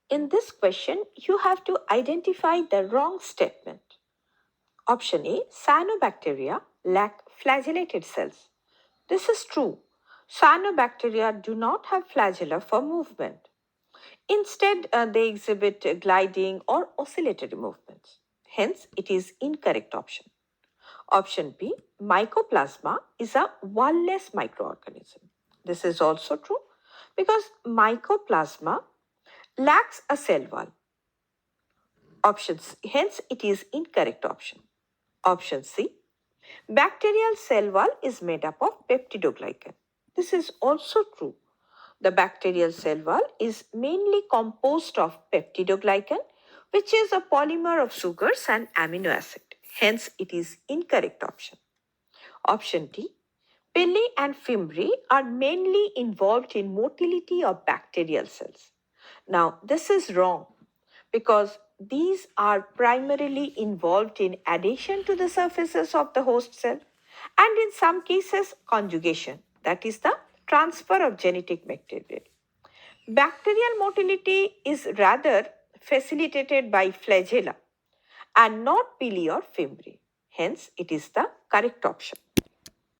In this question, you have to identify the wrong statement. Option A, cyanobacteria lack flagellated cells. This is true. Cyanobacteria do not have flagella for movement. Instead, they exhibit gliding or oscillatory movements. Hence, it is incorrect option. Option B, Mycoplasma is a wall-less microorganism. This is also true because Mycoplasma lacks a cell wall. Hence, it is incorrect option. Option C, bacterial cell wall is made up of peptidoglycan. This is also true. The bacterial cell wall is mainly composed of peptidoglycan, which is a polymer of sugars and amino acid. Hence, it is incorrect option. Option D, Pili and fimbriae are mainly involved in motility of bacterial cells. Now, this is wrong because these are primarily involved in adhesion to the surfaces of the host cell and in some cases conjugation, that is the transfer of genetic material. Bacterial motility is rather facilitated by flagella and not pili or fimbriae. Hence, it is the correct option.